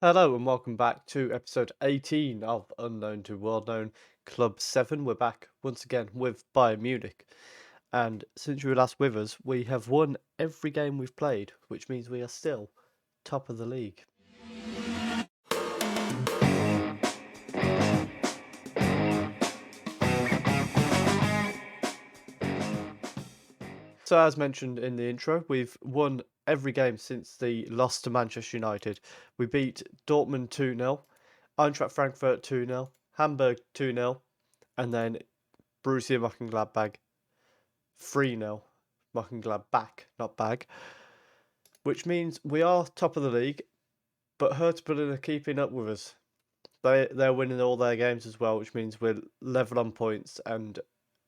Hello and welcome back to episode 18 of Unknown to World Known Club 7. We're back once again with Bayern Munich. And since you were last with us, we have won every game we've played, which means we are still top of the league. So as mentioned in the intro, we've won every game since the loss to Manchester United. We beat Dortmund 2-0, Eintracht Frankfurt 2-0, Hamburg 2-0, and then Borussia Mönchengladbach 3-0. Mönchengladbach, not bag. Which means we are top of the league, but Hertha Berlin are keeping up with us. They're winning all their games as well, which means we're level on points and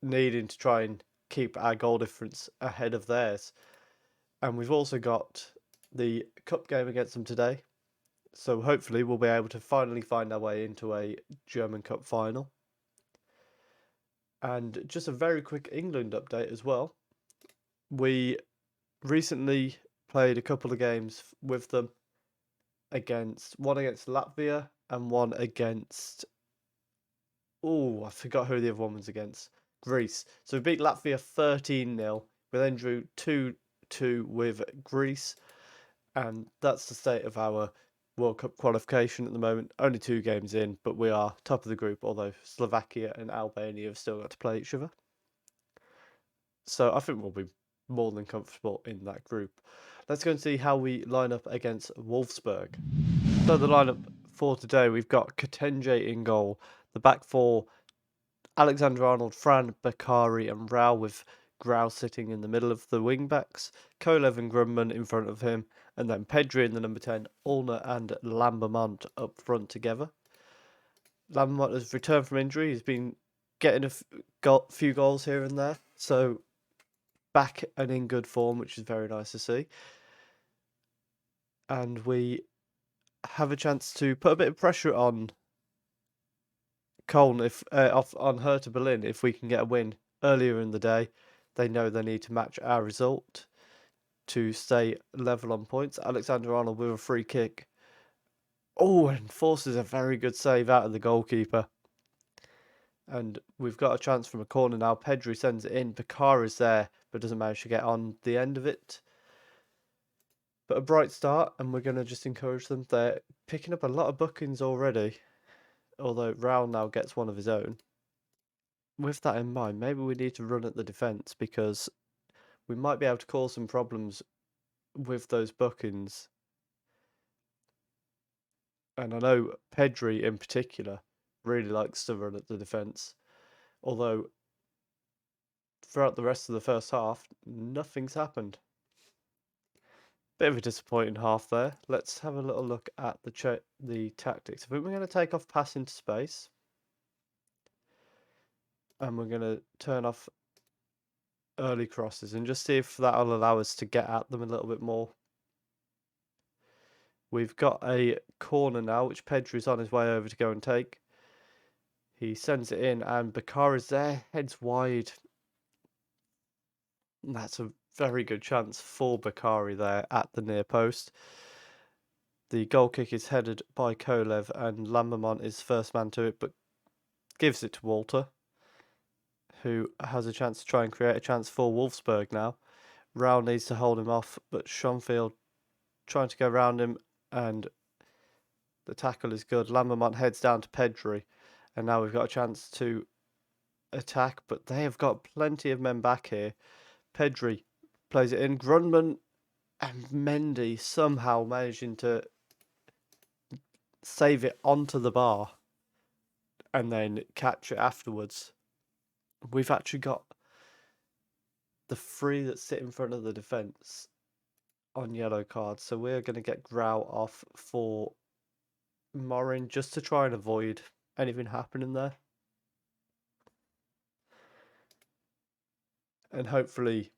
needing to try and keep our goal difference ahead of theirs. And we've also got the cup game against them today, so hopefully we'll be able to finally find our way into a German Cup final. And just a very quick England update as well. We recently played a couple of games with them one against Latvia and one against I forgot who the other one was against. Greece. So we beat Latvia 13-0. We then drew 2-2 with Greece, and that's the state of our World Cup qualification at the moment. Only 2 games in, but we are top of the group, although Slovakia and Albania have still got to play each other. So I think we'll be more than comfortable in that group. Let's go and see how we line up against Wolfsburg. So the lineup for today, we've got Katenge in goal. The back four, Alexander-Arnold, Fran, Bakari and Rao, with Grau sitting in the middle of the wing-backs. Kolev and Grumman in front of him. And then Pedri in the number 10, Ulner and Lambermont up front together. Lambermont has returned from injury. He's been getting a few goals here and there. So back and in good form, which is very nice to see. And we have a chance to put a bit of pressure on Köln on Hertha Berlin if we can get a win earlier in the day. They know they need to match our result to stay level on points. Alexander Arnold with a free kick. Oh, and forces a very good save out of the goalkeeper. And we've got a chance from a corner now. Pedri sends it in. Bakar is there, but doesn't manage to get on the end of it. But a bright start, and we're going to just encourage them. They're picking up a lot of bookings already, although Raul now gets one of his own. With that in mind, maybe we need to run at the defence because we might be able to cause some problems with those bookings. And I know Pedri in particular really likes to run at the defence, although throughout the rest of the first half, nothing's happened. Bit of a disappointing half there. Let's have a little look at the tactics. I think we're going to take off pass into space. And we're going to turn off early crosses and just see if that'll allow us to get at them a little bit more. We've got a corner now, which Pedri's on his way over to go and take. He sends it in, and Bakara's there, heads wide. And that's a very good chance for Bakari there at the near post. The goal kick is headed by Kolev, and Lambermont is first man to it, but gives it to Walter, who has a chance to try and create a chance for Wolfsburg now. Rao needs to hold him off, but Schonfield trying to go around him, and the tackle is good. Lambermont heads down to Pedri, and now we've got a chance to attack, but they have got plenty of men back here. Pedri plays it in. Grunman and Mendy somehow managing to save it onto the bar and then catch it afterwards. We've actually got the 3 that sit in front of the defence on yellow cards, so we're going to get Grau off for Morin just to try and avoid anything happening there. And hopefully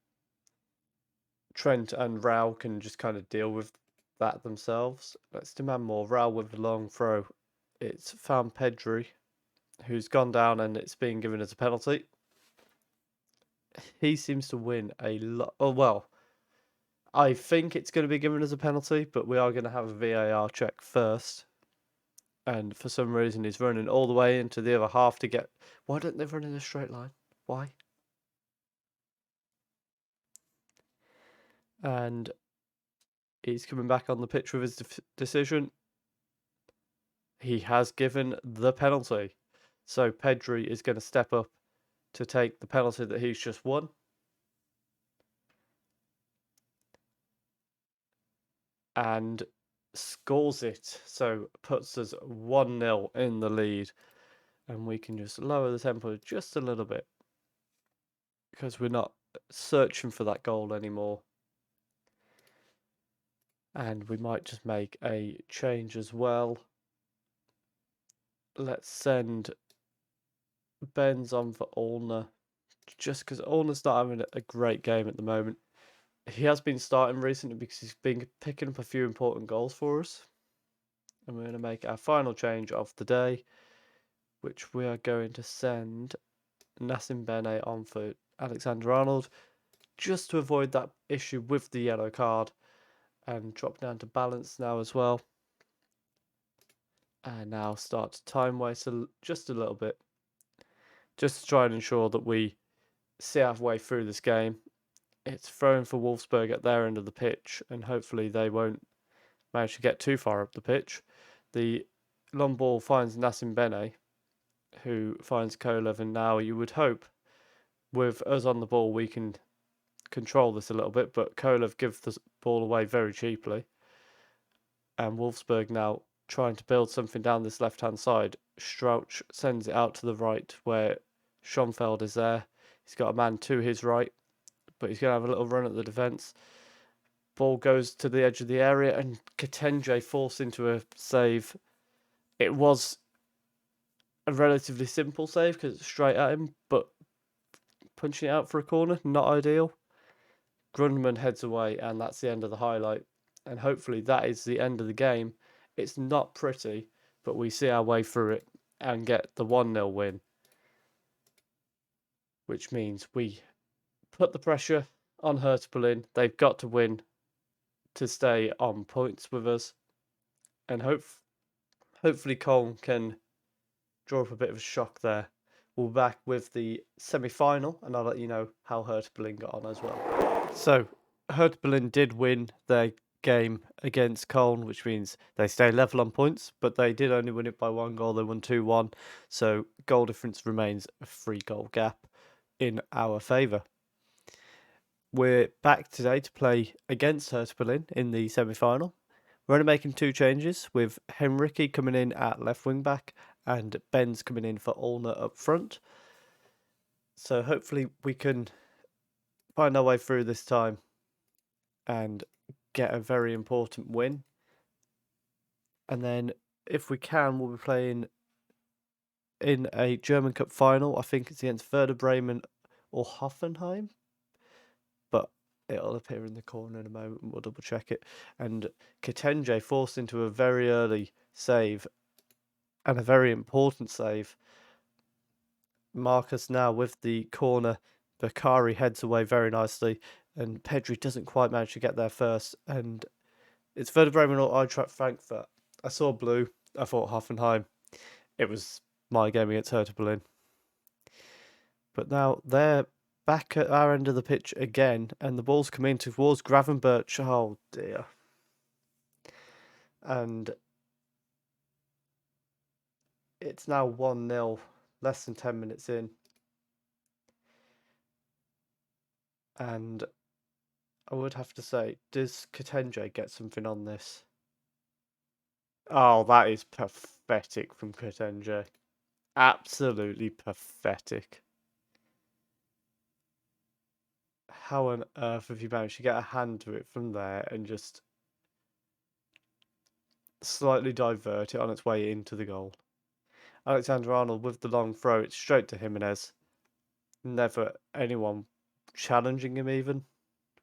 Trent and Rao can just kind of deal with that themselves. Let's demand more. Rao with a long throw. It's found Pedri, who's gone down, and it's being given as a penalty. He seems to win a lot. Oh, well, I think it's going to be given as a penalty, but we are going to have a VAR check first. And for some reason, he's running all the way into the other half to get. Why don't they run in a straight line? Why? And he's coming back on the pitch with his decision. He has given the penalty. So Pedri is going to step up to take the penalty that he's just won. And scores it. So puts us 1-0 in the lead. And we can just lower the tempo just a little bit. Because we're not searching for that goal anymore. And we might just make a change as well. Let's send Benz on for Olner. Just because Olner's not having a great game at the moment. He has been starting recently because he's been picking up a few important goals for us. And we're going to make our final change of the day, which we are going to send Nassim Bene on for Alexander-Arnold, just to avoid that issue with the yellow card, and drop down to balance now as well. And now start to time waste just a little bit, just to try and ensure that we see our way through this game. It's thrown for Wolfsburg at their end of the pitch, and hopefully they won't manage to get too far up the pitch. The long ball finds Nassim Bene, who finds Kolev, and now you would hope with us on the ball we can control this a little bit, but Kolev gives the ball away very cheaply. And Wolfsburg now trying to build something down this left-hand side. Strauch sends it out to the right where Schonfeld is there. He's got a man to his right, but he's going to have a little run at the defence. Ball goes to the edge of the area, and Katenge forced into a save. It was a relatively simple save because it's straight at him, but punching it out for a corner, not ideal. Grundman heads away, and that's the end of the highlight. And hopefully that is the end of the game. It's not pretty, but we see our way through it and get the 1-0 win, which means we put the pressure on Hertha Berlin. They've got to win to stay on points with us, and hopefully Cologne can draw up a bit of a shock there. We'll be back with the semi-final, and I'll let you know how Hertha Berlin got on as well. So Hertha Berlin did win their game against Cologne, which means they stay level on points, but they did only win it by 1 goal. They won 2-1, so goal difference remains a 3-goal gap in our favour. We're back today to play against Hertha Berlin in the semi-final. We're only making 2 changes, with Henrique coming in at left wing back and Benz coming in for Olner up front. So hopefully we can find our way through this time and get a very important win. And then if we can, we'll be playing in a German Cup final. I think it's against Werder Bremen or Hoffenheim, but it'll appear in the corner in a moment. We'll double check it. And Katenge forced into a very early save and a very important save. Marcus now with the corner. Bakari heads away very nicely, and Pedri doesn't quite manage to get there first. And it's Werder Bremen or Eintracht Frankfurt. I saw blue. I thought Hoffenheim. It was my game against Hertha Berlin. But now they're back at our end of the pitch again, and the ball's coming towards Gravenberch. Oh dear. And it's now 1-0, less than 10 minutes in. And I would have to say, does Katenge get something on this? Oh, that is pathetic from Katenge. Absolutely pathetic. How on earth have you managed to get a hand to it from there and just slightly divert it on its way into the goal? Alexander-Arnold with the long throw, it's straight to Jimenez. Never anyone challenging him even,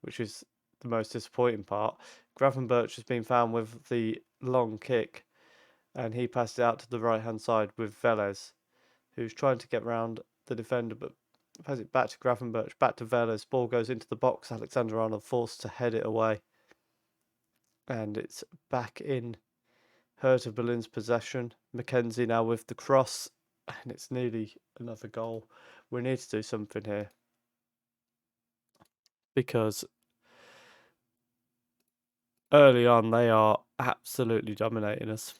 which is the most disappointing part. Gravenberch has been found with the long kick, and he passed it out to the right-hand side with Velez, who's trying to get round the defender, but Plays it back to Gravenberch, back to Veles. Ball goes into the box. Alexander-Arnold forced to head it away. And it's back in Hertha Berlin's possession. Mackenzie now with the cross. And it's nearly another goal. We need to do something here. Because early on, they are absolutely dominating us.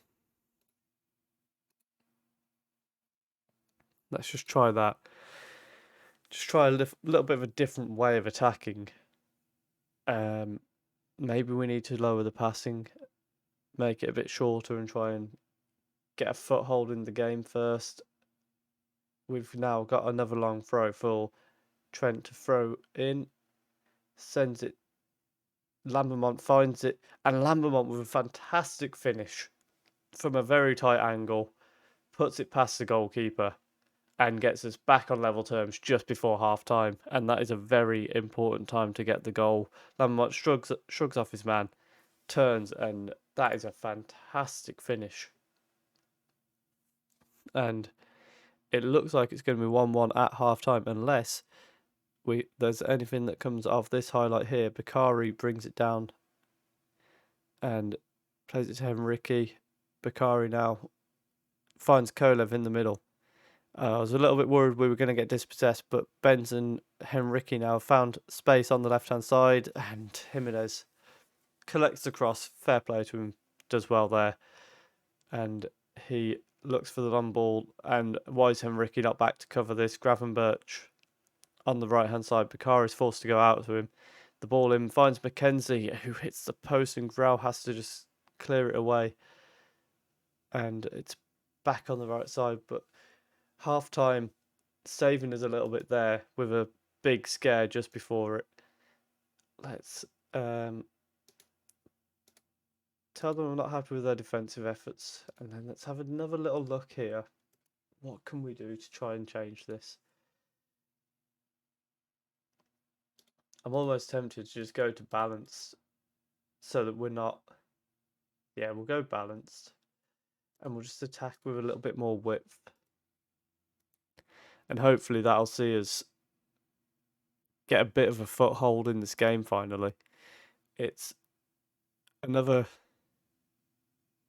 Let's just try that. Just try a little bit of a different way of attacking. Maybe we need to lower the passing, make it a bit shorter and try and get a foothold in the game first. We've now got another long throw for Trent to throw in. Sends it. Lambermont finds it. And Lambermont with a fantastic finish from a very tight angle. Puts it past the goalkeeper. And gets us back on level terms just before half time. And that is a very important time to get the goal. Lambermont shrugs off his man. Turns, and that is a fantastic finish. And it looks like it's going to be 1-1 at half time unless there's anything that comes of this highlight here. Bakari brings it down and plays it to Henrique. Bakari now finds Kolev in the middle. I was a little bit worried we were going to get dispossessed, but Benz and Henrique now found space on the left-hand side, and Jimenez collects the cross. Fair play to him, does well there. And he looks for the long ball, and why is Henrique not back to cover this? Gravenberch on the right-hand side. Bakari is forced to go out to him. The ball in, finds Mackenzie, who hits the post, and Grau has to just clear it away. And it's back on the right side, but half-time saving us a little bit there with a big scare just before it. Let's tell them I'm not happy with their defensive efforts, and then let's have another little look here. What can we do to try and change this? I'm almost tempted to just go to balanced so that we're not... Yeah, we'll go balanced. And we'll just attack with a little bit more width. And hopefully that'll see us get a bit of a foothold in this game finally. It's another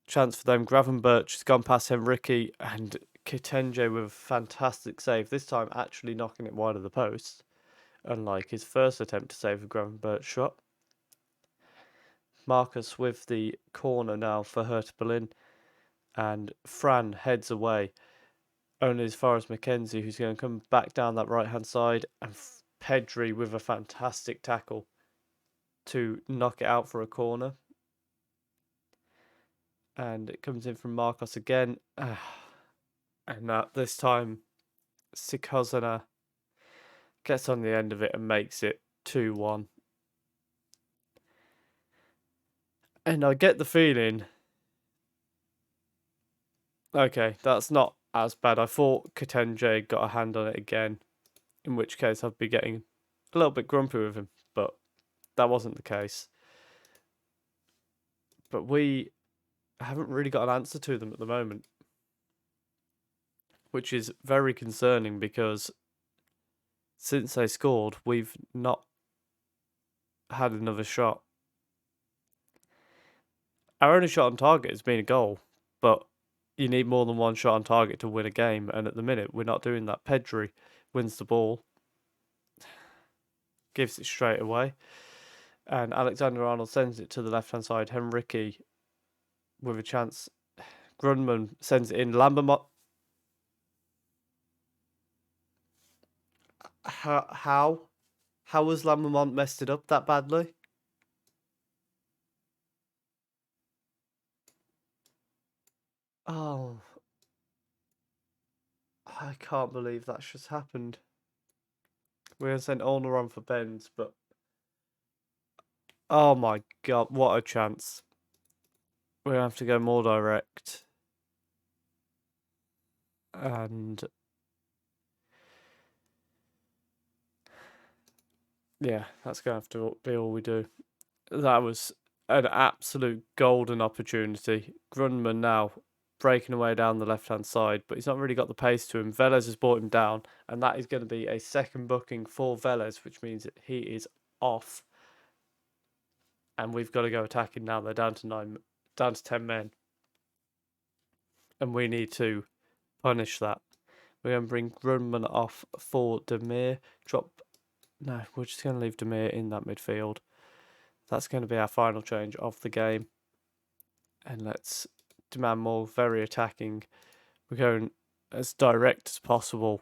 chance for them. Gravenberch has gone past Henrique, and Kitenge with a fantastic save. This time actually knocking it wide of the post, unlike his first attempt to save a Gravenberch shot. Marcus with the corner now for Hertha Berlin, and Fran heads away only as far as Mackenzie, who's going to come back down that right-hand side, and Pedri with a fantastic tackle to knock it out for a corner. And it comes in from Marcos again. And this time, Sikosana gets on the end of it and makes it 2-1. And I get the feeling... Okay, that's not as bad. I thought Kitenge got a hand on it again, in which case I'd be getting a little bit grumpy with him, but that wasn't the case. But we haven't really got an answer to them at the moment, which is very concerning because since they scored, we've not had another shot. Our only shot on target has been a goal, but you need more than one shot on target to win a game, and at the minute we're not doing that. Pedri wins the ball, gives it straight away, and Alexander-Arnold sends it to the left-hand side. Henrique with a chance. Grunman sends it in. Lambermont. How has Lambermont messed it up that badly? Oh, I can't believe that's just happened. We're going to send Olner on for Benz, but... Oh my god, what a chance. We're going to have to go more direct. And... yeah, that's going to have to be all we do. That was an absolute golden opportunity. Grunman now breaking away down the left-hand side, but he's not really got the pace to him. Velez has brought him down, and that is going to be a second booking for Velez, which means that he is off. And we've got to go attacking now. They're down to 10 men. And we need to punish that. We're going to bring Grunman off for Demir. No, we're just going to leave Demir in that midfield. That's going to be our final change of the game. And let's demand more, very attacking. We're going as direct as possible.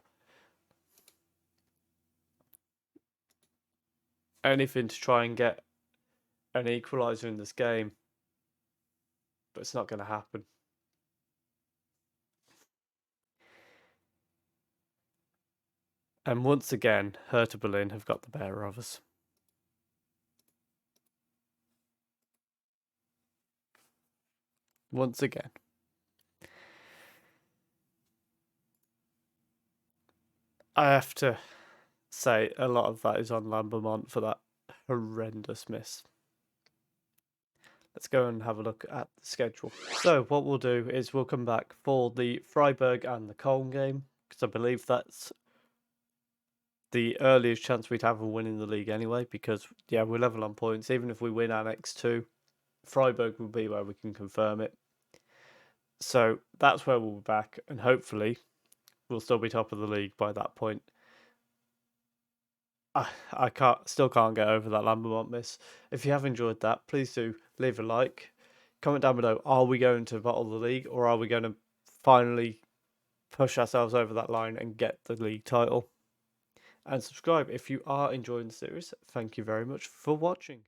Anything to try and get an equaliser in this game. But it's not going to happen. And once again, Hertha Berlin have got the better of us. Once again. I have to say a lot of that is on Lambermont for that horrendous miss. Let's go and have a look at the schedule. So what we'll do is we'll come back for the Freiburg and the Köln game, because I believe that's the earliest chance we'd have of winning the league anyway, because, yeah, we're level on points. Even if we win our next two, Freiburg will be where we can confirm it. So that's where we'll be back, and hopefully we'll still be top of the league by that point. I still can't get over that Lambermont miss. If you have enjoyed that, please do leave a like. Comment down below, are we going to bottle the league, or are we going to finally push ourselves over that line and get the league title? And subscribe if you are enjoying the series. Thank you very much for watching.